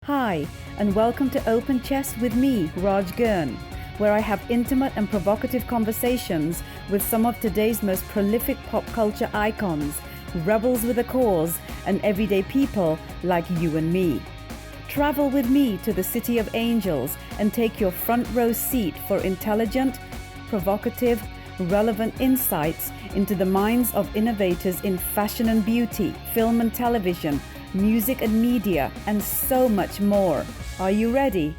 Hi, and welcome to Open Chest with me, GIRN, where I have intimate and provocative conversations with some of today's most prolific pop culture icons, rebels with a cause, and everyday people like you and me. Travel with me to the City of Angels and take your front row seat for intelligent, provocative, relevant insights into the minds of innovators in fashion and beauty, film and television, music and media, and so much more. Are you ready?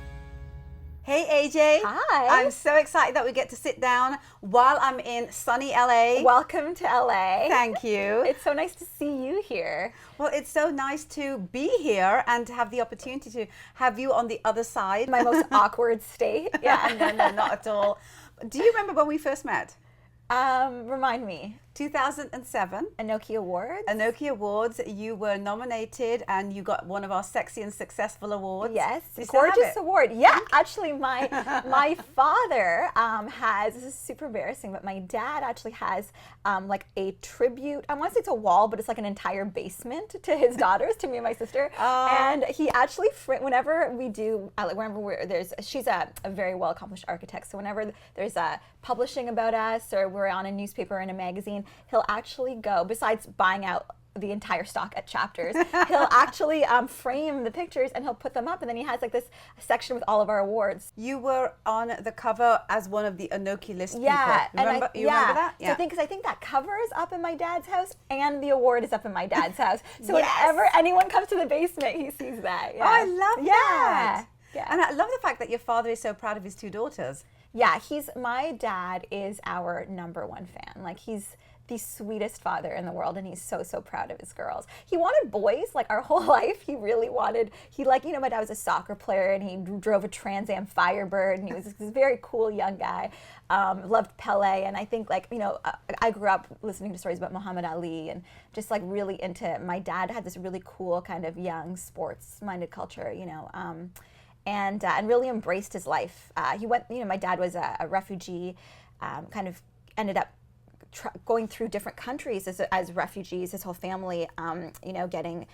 Hey AJ. Hi. I'm so excited that we get to sit down while I'm in sunny LA. Welcome to LA. Thank you. It's so nice to see you here. Well, it's so nice to be here and to have the opportunity to have you on the other side. My most awkward state. Yeah, no, not at all. Do you remember when we first met? Remind me. 2007. Anoki Awards. Anoki Awards. You were nominated and you got one of our Sexy and Successful awards. Yes, gorgeous award. Yeah, actually my father has, this is super embarrassing, but my dad actually has like a tribute, I want to say it's a wall, but it's like an entire basement to his daughters, to me and my sister. And he actually, whenever we do, she's a very well accomplished architect, so whenever there's a publishing about us or we're on a newspaper or in a magazine, he'll actually go, besides buying out the entire stock at Chapters, he'll actually frame the pictures and he'll put them up, and then he has like this section with all of our awards. You were on the cover as one of the Anoki list people. Remember that? Yeah. So I think that cover is up in my dad's house and the award is up in my dad's house. So Yes. whenever anyone comes to the basement, he sees that. Yeah. Oh, I love that. Yeah. And I love the fact that your father is so proud of his two daughters. Yeah, my dad is our number one fan. Like, he's the sweetest father in the world, and he's so, so proud of his girls. He wanted boys, like, our whole life. He really wanted, my dad was a soccer player, and he drove a Trans Am Firebird, and he was this very cool young guy. Loved Pele, and I think, I grew up listening to stories about Muhammad Ali, and just, really into, my dad had this really cool kind of young sports-minded culture, and really embraced his life. He went, my dad was a refugee, kind of ended up going through different countries as refugees, his whole family, getting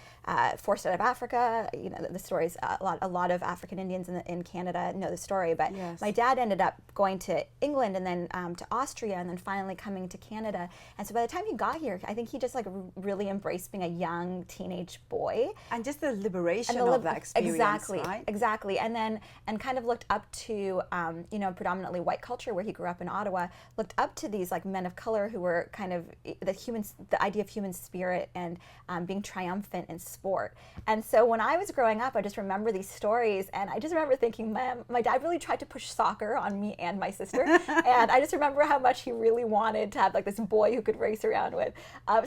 forced out of Africa. The stories, a lot of African Indians in Canada know the story, but yes. My dad ended up going to England and then to Austria and then finally coming to Canada. And so by the time he got here, I think he just really embraced being a young teenage boy. And just the liberation of that experience, right? Exactly. And kind of looked up to, predominantly white culture where he grew up in Ottawa, looked up to these men of color who were kind of the idea of human spirit and being triumphant in sport. And so when I was growing up, I just remember these stories, and I just remember thinking, my dad really tried to push soccer on me and my sister, and I just remember how much he really wanted to have this boy who could race around with.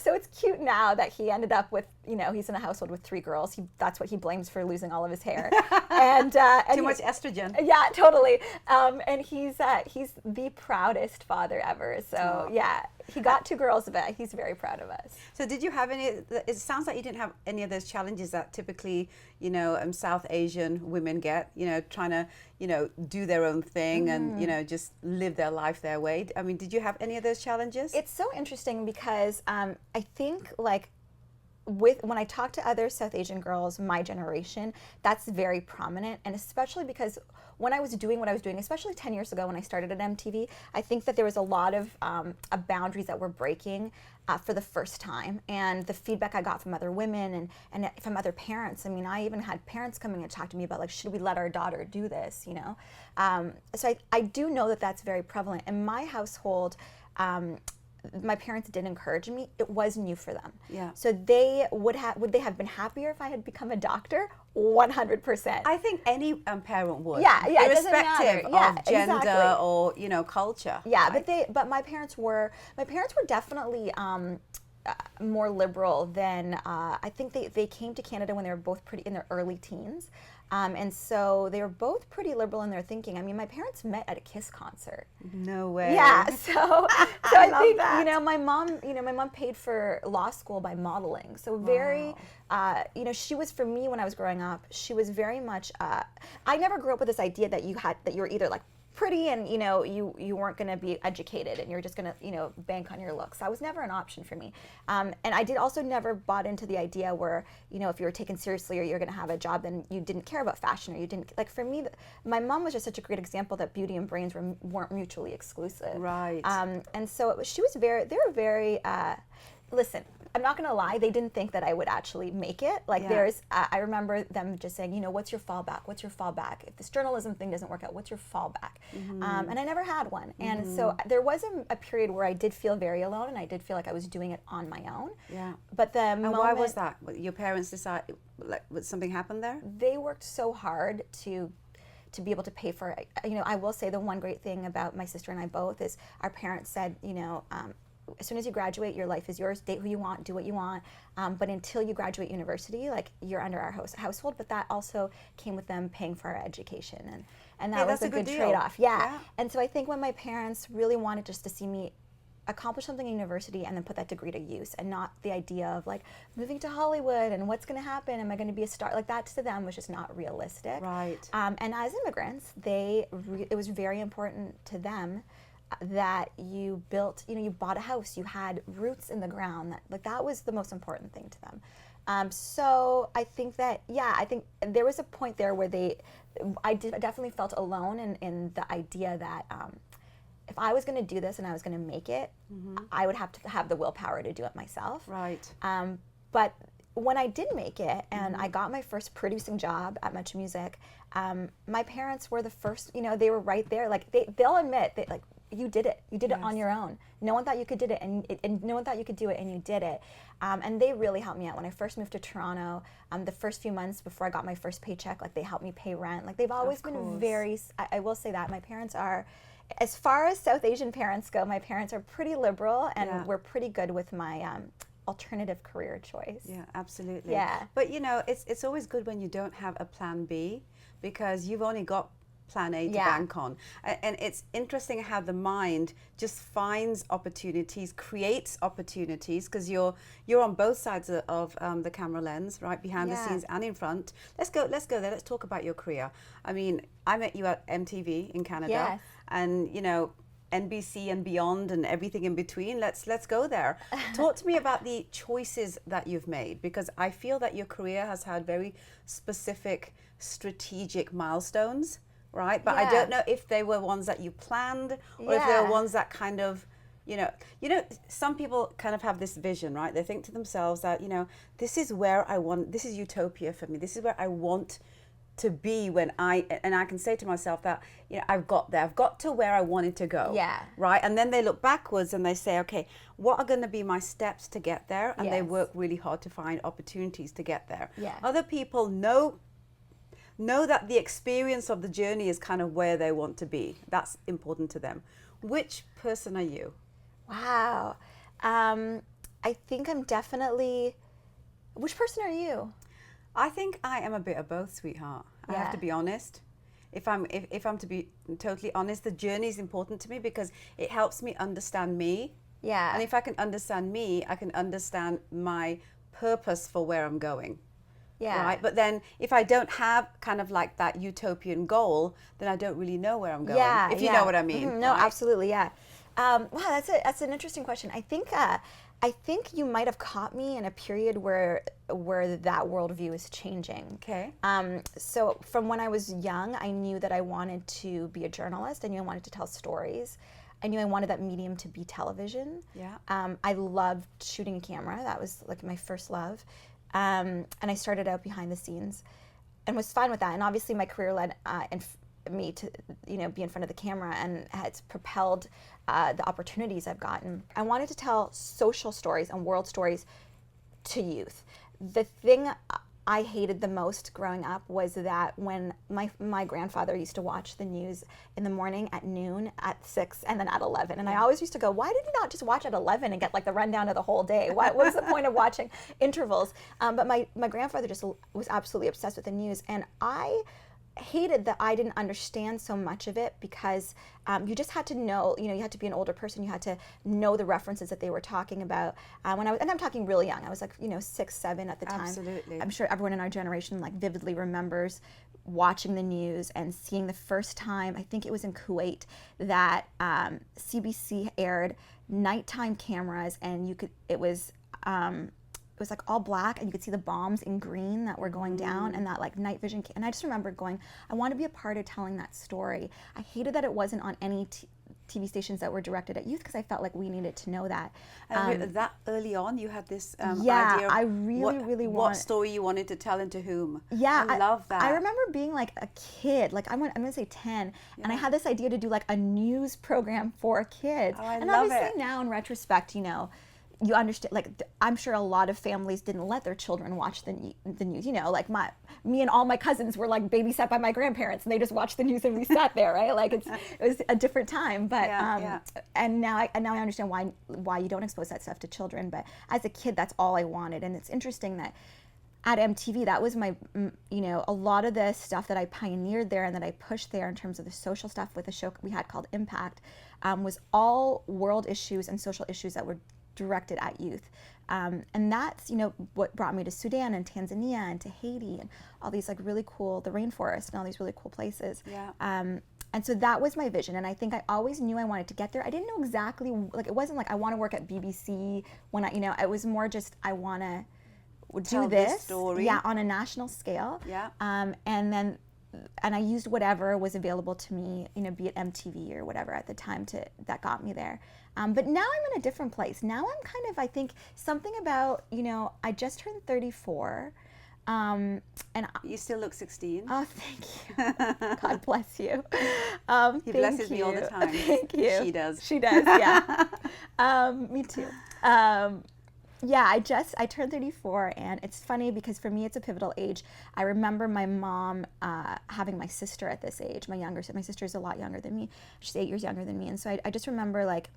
So it's cute now that he ended up with, he's in a household with 3 girls. That's what he blames for losing all of his hair. And too much estrogen. Yeah, totally. And he's the proudest father ever. So yeah, he got 2 girls, but he's very proud of us. So did you have it sounds like you didn't have any of those challenges that typically, South Asian women get, trying to, do their own thing and, just live their life their way. I mean, did you have any of those challenges? It's so interesting because I think when I talk to other South Asian girls, my generation, that's very prominent, and especially because when I was doing what I was doing, especially 10 years ago when I started at MTV, I think that there was a lot of boundaries that were breaking for the first time, and the feedback I got from other women and from other parents. I mean, I even had parents coming and talk to me about should we let our daughter do this, So I do know that that's very prevalent. In my household, my parents did encourage me. It was new for them. Yeah. So would they have been happier if I had become a doctor? 100%. I think any parent would. Yeah, irrespective of gender exactly. or culture. Yeah, right? but my parents were definitely more liberal than I think they came to Canada when they were both pretty in their early teens. And so they were both pretty liberal in their thinking. I mean, my parents met at a Kiss concert. No way. Yeah, so I think that. my mom paid for law school by modeling. So very, she was, for me when I was growing up, she was very much. I never grew up with this idea that you were either pretty and, you know, you weren't going to be educated and you're just going to, you know, bank on your looks. That was never an option for me. And I did also never bought into the idea where, you know, if you were taken seriously or you're going to have a job, then you didn't care about fashion, or you didn't, like, for me, my mom was just such a great example that beauty and brains weren't mutually exclusive. Right. And so they were very, listen, I'm not gonna lie, they didn't think that I would actually make it. Like I remember them just saying, you know, what's your fallback? What's your fallback? If this journalism thing doesn't work out, what's your fallback? And I never had one. And so there was a period where I did feel very alone, and I did feel like I was doing it on my own. Yeah. But why was that? Your parents decided, like, something happened there? They worked so hard to be able to pay for it. You know, I will say the one great thing about my sister and I both is our parents said, you know, as soon as you graduate, your life is yours. Date who you want, do what you want. But until you graduate university, like, you're under our household. But that also came with them paying for our education, and that was a good trade-off. Yeah. And so I think when my parents really wanted just to see me accomplish something in university and then put that degree to use, and not the idea of, like, moving to Hollywood and what's going to happen, am I going to be a star, like, that to them was just not realistic. Right. And as immigrants, it was very important to them that you built, you know, you bought a house, you had roots in the ground, that was the most important thing to them. So I think that, I think there was a point there where I definitely felt alone in the idea that if I was going to do this and I was going to make it, I would have to have the willpower to do it myself. Right. But when I did make it and I got my first producing job at Much Music, my parents were the first, you know, they were right there. Like, they'll admit that, like, you did it. You did it on your own. No one thought you could do it, and no one thought you could do it, and you did it. And they really helped me out. When I first moved to Toronto, the first few months before I got my first paycheck, like, they helped me pay rent. Like, they've always been very, I will say that, my parents are, as far as South Asian parents go, my parents are pretty liberal, and we're pretty good with my alternative career choice. Yeah, absolutely. Yeah. But, you know, it's always good when you don't have a plan B, because you've only got plan A to bank on. And it's interesting how the mind just finds opportunities, creates opportunities, because you're on both sides of the camera lens, right, behind the scenes and in front. Let's go there. Let's talk about your career. I mean, I met you at MTV in Canada, and, you know, NBC and beyond and everything in between. Let's go there. Talk to me about the choices that you've made, because I feel that your career has had very specific strategic milestones, right? But I don't know if they were ones that you planned, or if they were ones that kind of, you know, some people kind of have this vision, right? They think to themselves that, you know, this is utopia for me. This is where I want to be and I can say to myself that, you know, I've got to where I wanted to go. Yeah. Right? And then they look backwards and they say, okay, what are going to be my steps to get there? And they work really hard to find opportunities to get there. Yeah. Other people know that the experience of the journey is kind of where they want to be. That's important to them. Which person are you? Wow. I think I'm definitely, which person are you? I think I am a bit of both, sweetheart. I have to be honest. If I'm to be totally honest, the journey is important to me because it helps me understand me. Yeah. And if I can understand me, I can understand my purpose for where I'm going. Yeah. Right. But then if I don't have kind of like that utopian goal, then I don't really know where I'm going. Yeah. If you know what I mean. Mm-hmm. No, right? Absolutely. Yeah. Wow, that's an interesting question. I think you might have caught me in a period where that worldview is changing. Okay. So from when I was young, I knew that I wanted to be a journalist. I knew I wanted to tell stories. I knew I wanted that medium to be television. Yeah. I loved shooting a camera. That was like my first love. And I started out behind the scenes and was fine with that. And obviously my career led me to, you know, be in front of the camera, and it's propelled the opportunities I've gotten. I wanted to tell social stories and world stories to youth. The thing I hated the most growing up was that when my grandfather used to watch the news in the morning, at noon, at 6, and then at 11. And I always used to go, why did you not just watch at 11 and get like the rundown of the whole day? What was the point of watching intervals? But my grandfather just was absolutely obsessed with the news. And I hated that I didn't understand so much of it, because you just had to know, you know, you had to be an older person, you had to know the references that they were talking about. And I'm talking really young, I was like, you know, 6, 7 at the time. Absolutely. I'm sure everyone in our generation like vividly remembers watching the news and seeing the first time, I think it was in Kuwait, that CBC aired nighttime cameras, and it was like all black, and you could see the bombs in green that were going down, and that like night vision. And I just remember going, I want to be a part of telling that story. I hated that it wasn't on any TV stations that were directed at youth, because I felt like we needed to know that. That early on, you had this yeah, idea of I really what story you wanted to tell and to whom. Yeah, I love that. I remember being like a kid, like I'm gonna say 10, and I had this idea to do like a news program for kids. Oh, I and love obviously it. now in retrospect, you know, you understand, like I'm sure a lot of families didn't let their children watch the news, you know, like me and all my cousins were like babysat by my grandparents, and they just watched the news and we sat there, right? Like it was a different time, but and now I understand why you don't expose that stuff to children. But as a kid, that's all I wanted. And it's interesting that at MTV, that was my, you know, a lot of the stuff that I pioneered there and that I pushed there in terms of the social stuff with a show we had called Impact, was all world issues and social issues that were directed at youth. And that's, you know, what brought me to Sudan and Tanzania and to Haiti and all these like really cool, the rainforest and all these really cool places. Yeah. And so that was my vision. And I think I always knew I wanted to get there. I didn't know exactly, like it wasn't like I want to work at BBC when I, you know, it was more just I want to do this story. Yeah, on a national scale. Yeah. And I used whatever was available to me, you know, be it MTV or whatever at the time that got me there. But now I'm in a different place. Now I'm kind of, I think, something about, you know, I just turned 34. And you still look 16. Oh, thank you. God bless you. He blesses me all the time. Thank you. She does. She does, yeah. Me too. Yeah, I turned 34, and it's funny because for me it's a pivotal age. I remember my mom having my sister at this age, my sister is a lot younger than me. She's 8 years younger than me, and so I just remember like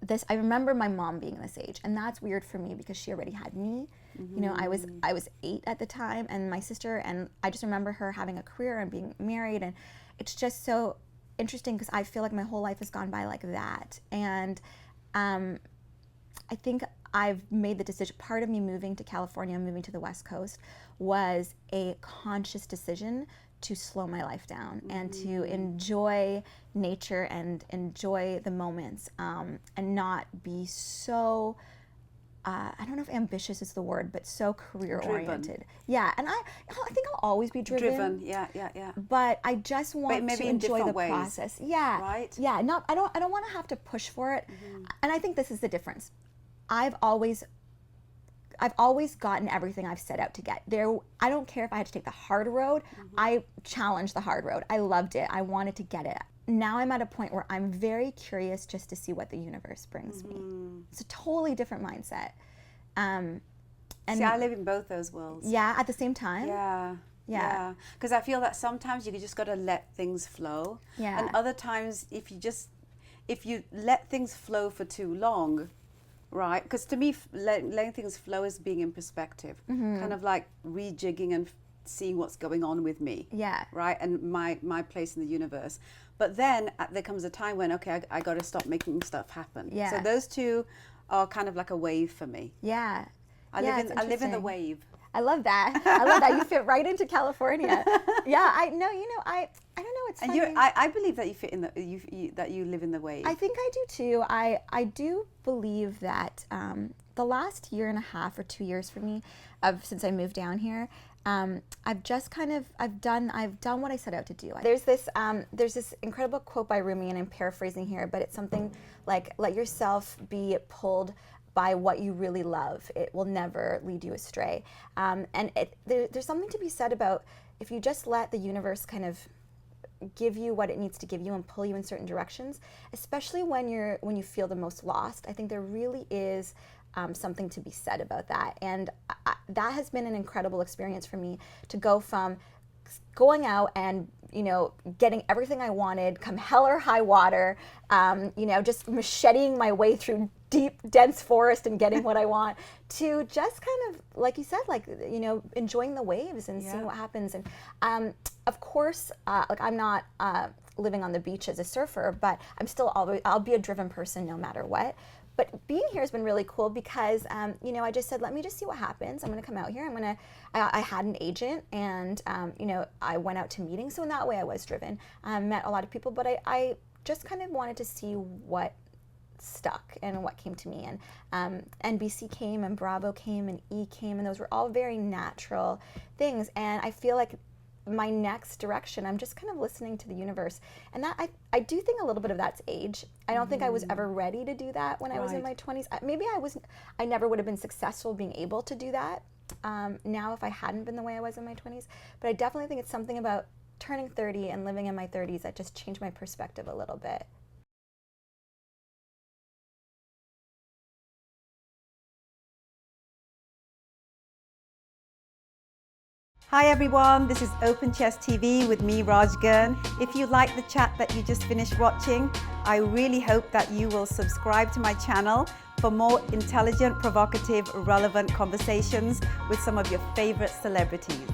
this. I remember my mom being this age, and that's weird for me because she already had me. Mm-hmm. You know, I was 8 at the time, and my sister, and I just remember her having a career and being married, and it's just so interesting because I feel like my whole life has gone by like that, and I think I've made the decision. Part of me moving to California, moving to the West Coast, was a conscious decision to slow my life down and to enjoy nature and enjoy the moments, and not be so, I don't know if ambitious is the word, but so career oriented. Yeah, and I think I'll always be driven. Yeah. But I just want to enjoy the process. Yeah. Right. Yeah. I don't want to have to push for it. And I think this is the difference. I've always gotten everything I've set out to get. I don't care if I had to take the hard road. I challenged the hard road. I loved it. I wanted to get it. Now I'm at a point where I'm very curious just to see what the universe brings me. It's a totally different mindset. And see, I live in both those worlds. Yeah, at the same time. Yeah. Because I feel that sometimes you just got to let things flow. Yeah. And other times, if you let things flow for too long, right? Because to me, letting things flow is being in perspective, kind of like rejigging and seeing what's going on with me. Yeah. Right? And my place in the universe. But then there comes a time when, okay, I got to stop making stuff happen. Yeah. So those two are kind of like a wave for me. Yeah. I live in the wave. I love that. I love that. You fit right into California. Yeah, I know. You know, I don't know. It's funny. And I believe that you fit in that you live in the wave. I think I do too. I do believe that the last year and a half or 2 years for me, since I moved down here, I've just kind of I've done what I set out to do. There's this incredible quote by Rumi, and I'm paraphrasing here, but it's something like, "Let yourself be pulled by what you really love. It will never lead you astray." And there's something to be said about if you just let the universe kind of give you what it needs to give you and pull you in certain directions, especially when you feel the most lost. I think there really is something to be said about that, and that has been an incredible experience for me to go from going out and, you know, getting everything I wanted, come hell or high water, you know, just macheting my way through deep, dense forest and getting what I want, to just kind of, like you said, like, you know, enjoying the waves and seeing what happens. And of course, like I'm not living on the beach as a surfer, but I'm still I'll be a driven person no matter what. But being here has been really cool because, you know, I just said, let me just see what happens. I'm going to come out here. I had an agent, and, you know, I went out to meetings. So in that way I was driven, met a lot of people, but I just kind of wanted to see what stuck and what came to me. And NBC came, and Bravo came, and E came, and those were all very natural things. And I feel like my next direction, I'm just kind of listening to the universe. And that I do think a little bit of that's age. I don't think I was ever ready to do that when I was in my 20s. Maybe I never would have been successful being able to do that now if I hadn't been the way I was in my 20s. But I definitely think it's something about turning 30 and living in my 30s that just changed my perspective a little bit. Hi everyone, this is Open Chess TV with me, Raj GIRN. If you like the chat that you just finished watching, I really hope that you will subscribe to my channel for more intelligent, provocative, relevant conversations with some of your favorite celebrities.